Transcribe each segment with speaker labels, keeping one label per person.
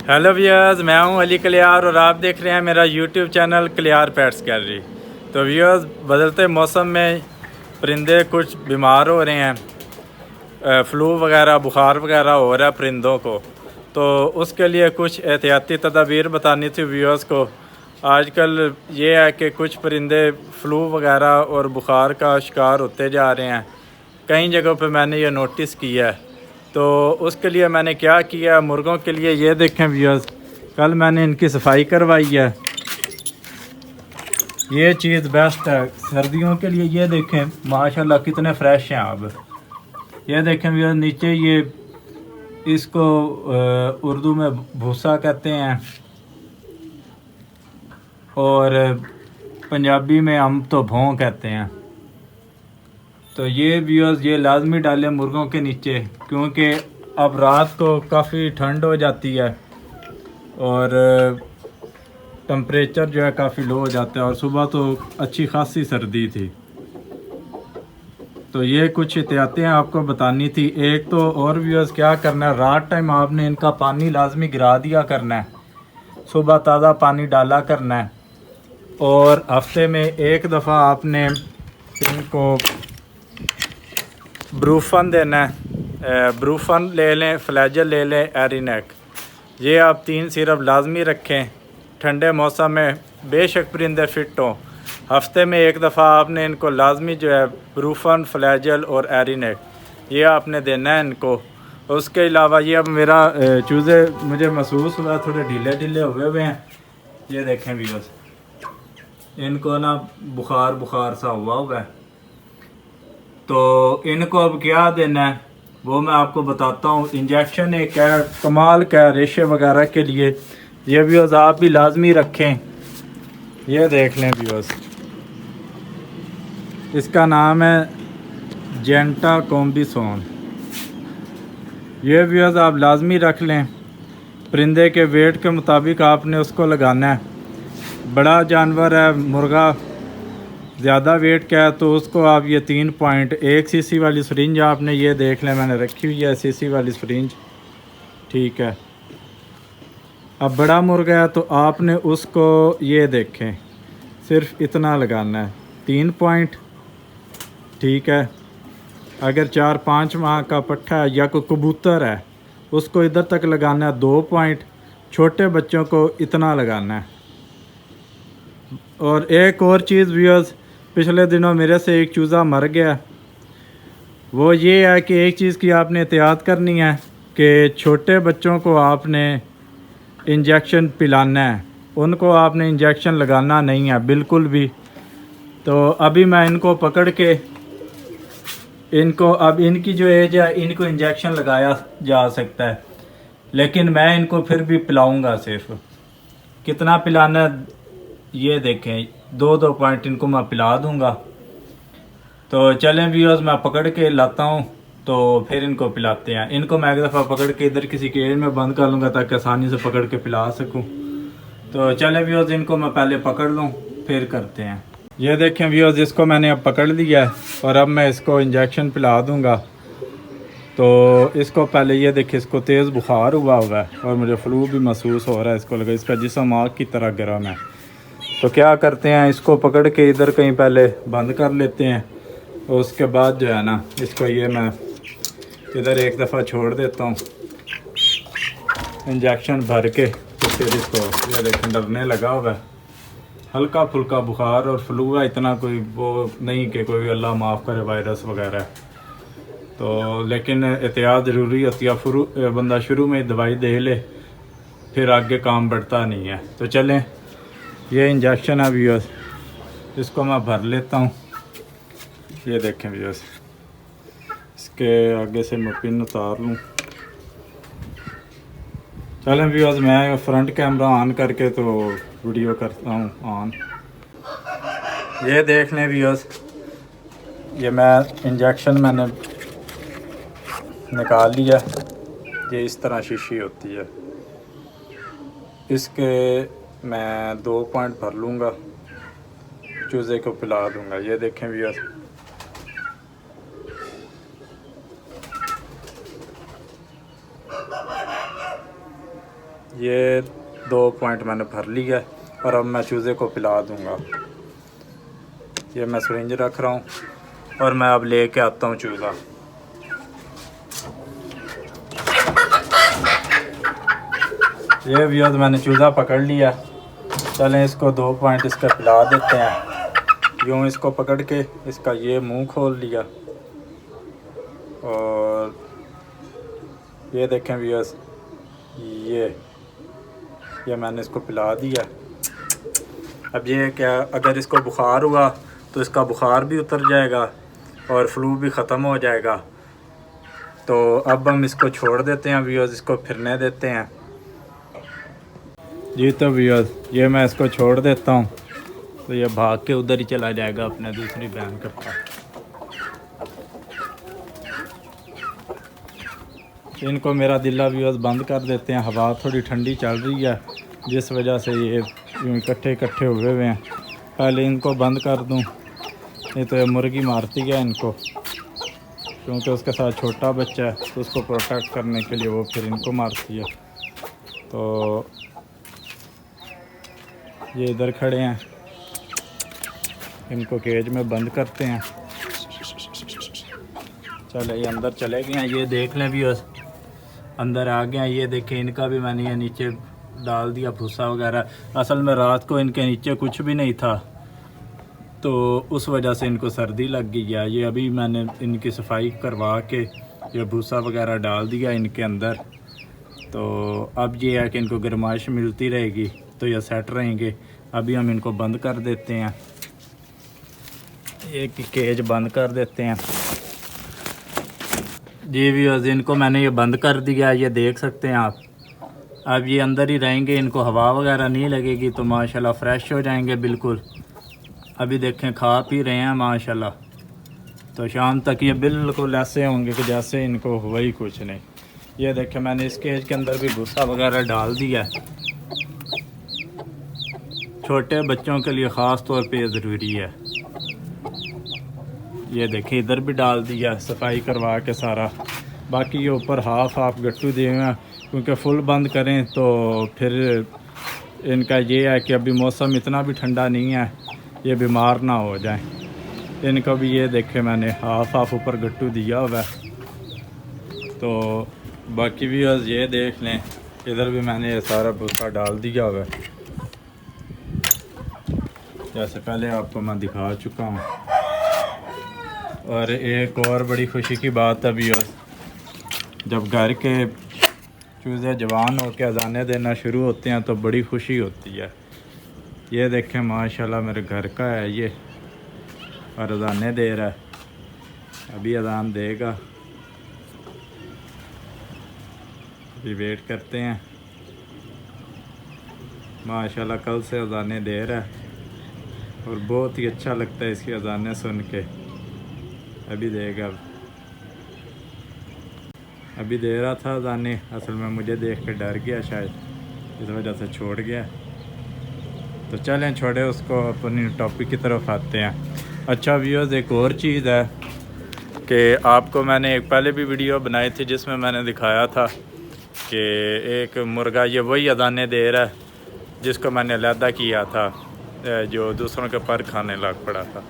Speaker 1: Hello viewers, मैं हूं अली कलियार और आप देख रहे हैं मेरा YouTube channel Kaliyar pets gallery. तो व्यूअर्स, बदलते मौसम में परिंदे कुछ बीमार हो रहे हैं, फ्लू वगैरह बुखार वगैरह हो रहा है परिंदों को। तो उसके लिए कुछ एहतियाती तदाबीर बतानी थी व्यूअर्स को। आजकल ये है कि कुछ परिंदे फ्लू वगैरह और बुखार का शिकार होते जा रहे हैं। कई जगहों पे मैंने ये नोटिस किया है। तो उसके लिए मैंने क्या किया, मुर्गों के लिए ये देखें व्यूअर्स, कल मैंने इनकी सफाई करवाई है। ये चीज़ बेस्ट है सर्दियों के लिए। ये देखें माशाल्लाह कितने फ्रेश हैं। अब ये देखें व्यूअर्स, नीचे ये इसको उर्दू में भूसा कहते हैं और पंजाबी में हम तो भौं कहते हैं। तो ये व्यूअर्स ये लाजमी डालें मुर्गों के नीचे, क्योंकि अब रात को काफ़ी ठंड हो जाती है और टेम्परेचर जो है काफ़ी लो हो जाता है और सुबह तो अच्छी खासी सर्दी थी। तो ये कुछ एहतियातें आपको बतानी थी। एक तो और व्यूअर्स क्या करना है, रात टाइम आपने इनका पानी लाजमी गिरा दिया करना है, सुबह ताज़ा पानी डाला करना है और हफ्ते में एक दफ़ा आपने इनको ब्रूफन देना है। ब्रूफन ले लें, फ्लैजल ले लें, एरिनेक, ये आप 3 सिरप लाजमी रखें। ठंडे मौसम में बेशक परिंदे फिट हों, हफ्ते में एक दफ़ा आपने इनको लाजमी जो है ब्रूफन, फ्लैजल और एरिनेक ये आपने देना है इनको। उसके अलावा ये अब मेरा चूज़े मुझे महसूस हुआ थोड़े ढीले ढीले हुए हैं। ये देखें व्यूअर्स, इनको ना बुखार बुखार सा हुआ है। तो इनको अब क्या देना है वो मैं आपको बताता हूँ। इंजेक्शन एक है कमाल का रेशे वगैरह के लिए, ये व्यूअर्स आप भी लाजमी रखें। ये देख लें व्यूअर्स, इसका नाम है जेंटा कॉम्बिसोन। ये व्यूअर्स आप लाजमी रख लें। परिंदे के वेट के मुताबिक आपने उसको लगाना है। बड़ा जानवर है मुर्गा, ज़्यादा वेट क्या है तो उसको आप ये 3.1 सीसी वाली सरिंज आपने ये देख लें, मैंने रखी हुई है सीसी वाली सरिंज, ठीक है। अब बड़ा मुर्गा है तो आपने उसको ये देखें सिर्फ इतना लगाना है 3 पॉइंट, ठीक है। अगर 4-5 माह का पट्ठा है या कोई कबूतर है उसको इधर तक लगाना है 2 पॉइंट, छोटे बच्चों को इतना लगाना है। और एक और चीज़ व्यूअर्स, पिछले दिनों मेरे से एक चूज़ा मर गया। वो ये है कि एक चीज़ की आपने एहतियात करनी है कि छोटे बच्चों को आपने इंजेक्शन पिलाना है, उनको आपने इंजेक्शन लगाना नहीं है बिल्कुल भी। तो अभी मैं इनको पकड़ के इनको, अब इनकी जो एज है इनको इंजेक्शन लगाया जा सकता है, लेकिन मैं इनको फिर भी पिलाऊंगा। सिर्फ कितना पिलाना है ये देखें, 2-2 पॉइंट इनको मैं पिला दूंगा। तो चलें व्यूअर्स, मैं पकड़ के लाता हूँ तो फिर इनको पिलाते हैं। इनको मैं एक दफ़ा पकड़ के इधर किसी केज में बंद कर लूँगा ताकि आसानी से पकड़ के पिला सकूँ। तो चलें व्यूअर्स, इनको मैं पहले पकड़ लूँ फिर करते हैं। ये देखें व्यूअर्स, इसको मैंने अब पकड़ लिया है और अब मैं इसको इंजेक्शन पिला दूँगा। तो इसको पहले ये देखिए, इसको तेज़ बुखार हुआ है और मुझे फ्लू भी महसूस हो रहा है। इसको लगा इसका जिस्म आग की तरह गर्म है। तो क्या करते हैं, इसको पकड़ के इधर कहीं पहले बंद कर लेते हैं और उसके बाद जो है ना इसको ये मैं इधर एक दफ़ा छोड़ देता हूँ इंजेक्शन भर के। तो फिर इसको ये देखें डरने लगा हुआ है। हल्का फुल्का बुखार और फ्लू है, इतना कोई वो नहीं कि कोई अल्लाह माफ़ करे वायरस वगैरह। तो लेकिन एहतियात ज़रूरी होती है। बंदा शुरू में दवाई दे ले फिर आगे काम बढ़ता नहीं है। तो चलें, ये इंजेक्शन है व्यूअर्स, इसको मैं भर लेता हूँ। ये देखें व्यूअर्स, इसके आगे से मैं पिन उतार लूँ। चलें व्यूअर्स, मैं फ्रंट कैमरा ऑन करके तो वीडियो करता हूँ ऑन। ये देख लें व्यूअर्स, ये मैं इंजेक्शन मैंने निकाल लिया। ये इस तरह शीशी होती है, इसके मैं 2 पॉइंट भर लूँगा, चूज़े को पिला दूँगा। ये देखें व्यूअर्स, ये 2 पॉइंट मैंने भर लिया है और अब मैं चूज़े को पिला दूँगा। ये मैं सिरिंज रख रहा हूँ और मैं अब लेके आता हूँ चूज़ा। ये व्यूअर्स मैंने चूज़ा पकड़ लिया। चलें इसको 2 पॉइंट इसका पिला देते हैं। यूँ इसको पकड़ के इसका ये मुंह खोल लिया और ये देखें व्यूअर्स, ये मैंने इसको पिला दिया। अब ये क्या, अगर इसको बुखार हुआ तो इसका बुखार भी उतर जाएगा और फ्लू भी ख़त्म हो जाएगा। तो अब हम इसको छोड़ देते हैं व्यूअर्स, इसको फिरने देते हैं जी। तो व्यूअर्स ये मैं इसको छोड़ देता हूँ तो ये भाग के उधर ही चला जाएगा अपने दूसरी बहन के पास। इनको मेरा दिल्ला व्यूअर्स बंद कर देते हैं। हवा थोड़ी ठंडी चल रही है जिस वजह से ये इकट्ठे हुए हुए हैं। पहले इनको बंद कर दूं, नहीं तो ये मुर्गी मारती है इनको, क्योंकि उसके साथ छोटा बच्चा है तो उसको प्रोटेक्ट करने के लिए वो फिर इनको मारती है। तो ये इधर खड़े हैं, इनको केज में बंद करते हैं। चले ये अंदर चले गए हैं। ये देख लें भी अंदर आ गए हैं। ये देखें, इनका भी मैंने ये नीचे डाल दिया भूसा वगैरह। असल में रात को इनके नीचे कुछ भी नहीं था तो उस वजह से इनको सर्दी लग गई है। ये अभी मैंने इनकी सफाई करवा के ये भूसा वगैरह डाल दिया इनके अंदर। तो अब ये है कि इनको गर्माइश मिलती रहेगी तो ये सेट रहेंगे। अभी हम इनको बंद कर देते हैं, एक केज बंद कर देते हैं जी। भी इनको मैंने ये बंद कर दिया, ये देख सकते हैं आप। अब ये अंदर ही रहेंगे, इनको हवा वगैरह नहीं लगेगी तो माशाल्लाह फ़्रेश हो जाएंगे बिल्कुल। अभी देखें खा पी रहे हैं माशाल्लाह। तो शाम तक ये बिल्कुल ऐसे होंगे कि जैसे इनको हुआ ही कुछ नहीं। ये देखें मैंने इस केज के अंदर भी भूसा वगैरह डाल दिया है। छोटे बच्चों के लिए ख़ास तौर पे ज़रूरी है। ये देखें इधर भी डाल दिया सफाई करवा के सारा। बाकी ये ऊपर हाफ गट्टू दिए हुए हैं, क्योंकि फुल बंद करें तो फिर इनका ये है कि अभी मौसम इतना भी ठंडा नहीं है, ये बीमार ना हो जाएं। इनका भी ये देखें मैंने हाफ ऊपर गट्टू दिया हुआ है। तो बाकी भी ये देख लें, इधर भी मैंने ये सारा भूसा डाल दिया हुआ है, जैसे पहले आपको मैं दिखा चुका हूँ। और एक और बड़ी खुशी की बात अभी, जब घर के चूज़े जवान होकर अजाने देना शुरू होते हैं तो बड़ी खुशी होती है। ये देखें माशाल्लाह मेरे घर का है ये, और अजाने दे रहा है, अभी अजान देगा। अभी वेट करते हैं। माशाल्लाह कल से अजाने दे रहा है और बहुत ही अच्छा लगता है इसकी अजाने सुन के। अभी देगा, अभी दे रहा था अजाने, असल में मुझे देख के डर गया शायद, इस वजह से छोड़ गया। तो चलें छोड़े उसको, अपनी टॉपिक की तरफ आते हैं। अच्छा व्यूअर्स, एक और चीज़ है कि आपको मैंने एक पहले भी वीडियो बनाई थी जिसमें मैंने दिखाया था कि एक मुर्गा ये वही अजाने दे रहा है जिसको मैंने अलहदा किया था, जो दूसरों के पर खाने लग पड़ा था।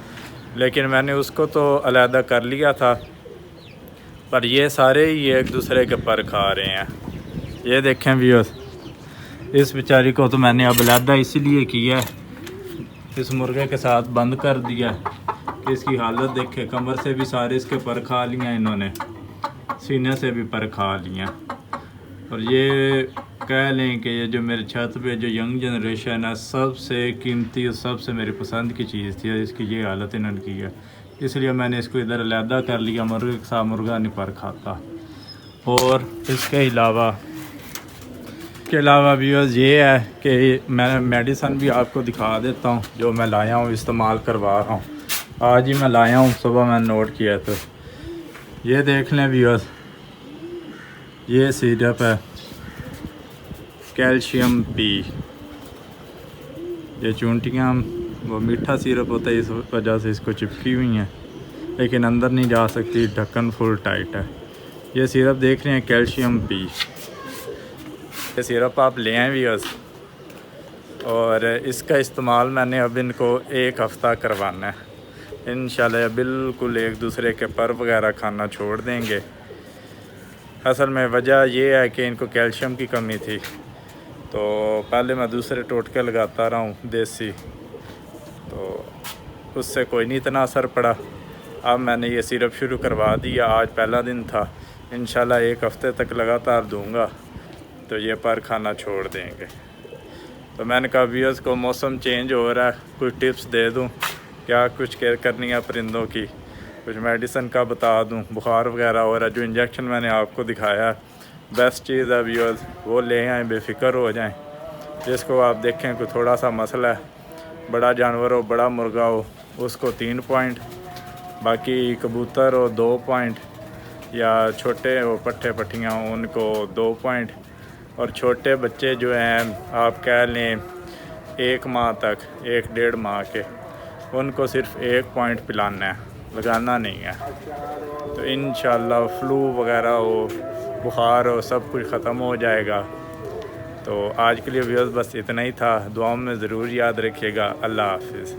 Speaker 1: लेकिन मैंने उसको तो अलहदा कर लिया था, पर ये सारे ही एक दूसरे के पर खा रहे हैं। ये देखें व्यूअर्स, इस बेचारी को तो मैंने अब अलहदा इसीलिए किया है, इस मुर्गे के साथ बंद कर दिया। इसकी हालत देखे, कमर से भी सारे इसके पर खा लिया इन्होंने, सीने से भी पर खा लिया। और ये कह लें कि ये जो मेरे छत पे जो यंग जनरेशन है, सबसे कीमती और सबसे मेरी पसंद की चीज़ थी, इसकी ये हालत इन्होंने की है। इसलिए मैंने इसको इधर अलहदा कर लिया, मुर्गे के साथ मुर्गा नहीं पर खाता। और इसके अलावा व्यूअर्स ये है कि मैं मेडिसन भी आपको दिखा देता हूँ जो मैं लाया हूँ, इस्तेमाल करवा रहा हूँ। आज ही मैं लाया हूँ, सुबह मैंने नोट किया। तो ये देख लें व्यूअर्स, ये सिरप है कैल्शियम पी। ये चूंटियाँ वो मीठा सिरप होता है, इस वजह से इसको चिपकी हुई हैं, लेकिन अंदर नहीं जा सकती, ढक्कन फुल टाइट है। ये सिरप देख रहे हैं कैल्शियम पी। ये सिरप आप ले आए व्यूअर्स, और इसका इस्तेमाल मैंने अब इनको 1 हफ़्ता करवाना है। इंशाल्लाह बिल्कुल एक दूसरे के पर वगैरह खाना छोड़ देंगे। असल में वजह यह है कि इनको कैल्शियम की कमी थी, तो पहले मैं दूसरे टोटके लगाता रहा हूँ देसी, तो उससे कोई नहीं इतना असर पड़ा। अब मैंने ये सिरप शुरू करवा दिया, आज पहला दिन था। इंशाल्लाह 1 हफ़्ते तक लगातार दूंगा तो ये पर खाना छोड़ देंगे। तो मैंने कहा व्यूअर्स को मौसम चेंज हो रहा है, कुछ टिप्स दे दूं, क्या कुछ केयर करनी है परिंदों की, कुछ मेडिसिन का बता दूं, बुखार वगैरह हो रहा है। जो इंजेक्शन मैंने आपको दिखाया है बेस्ट चीज़ है व्यूअर्स, वो ले आएँ, बेफिक्र हो जाएं। जिसको आप देखें कोई थोड़ा सा मसला है, बड़ा जानवर हो, बड़ा मुर्गा हो, उसको 3 पॉइंट, बाकी कबूतर हो 2 पॉइंट, या छोटे हो पट्ठे पट्टियाँ हो उनको 2 पॉइंट, और छोटे बच्चे जो हैं आप कह लें 1 माह तक, 1-1.5 माह के, उनको सिर्फ 1 पॉइंट पिलाना है, लगाना नहीं है। तो इंशाल्लाह फ्लू वगैरह हो, बुखार हो, सब कुछ ख़त्म हो जाएगा। तो आज के लिए व्यूअर्स बस इतना ही था। दुआओं में ज़रूर याद रखिएगा। अल्लाह हाफिज़।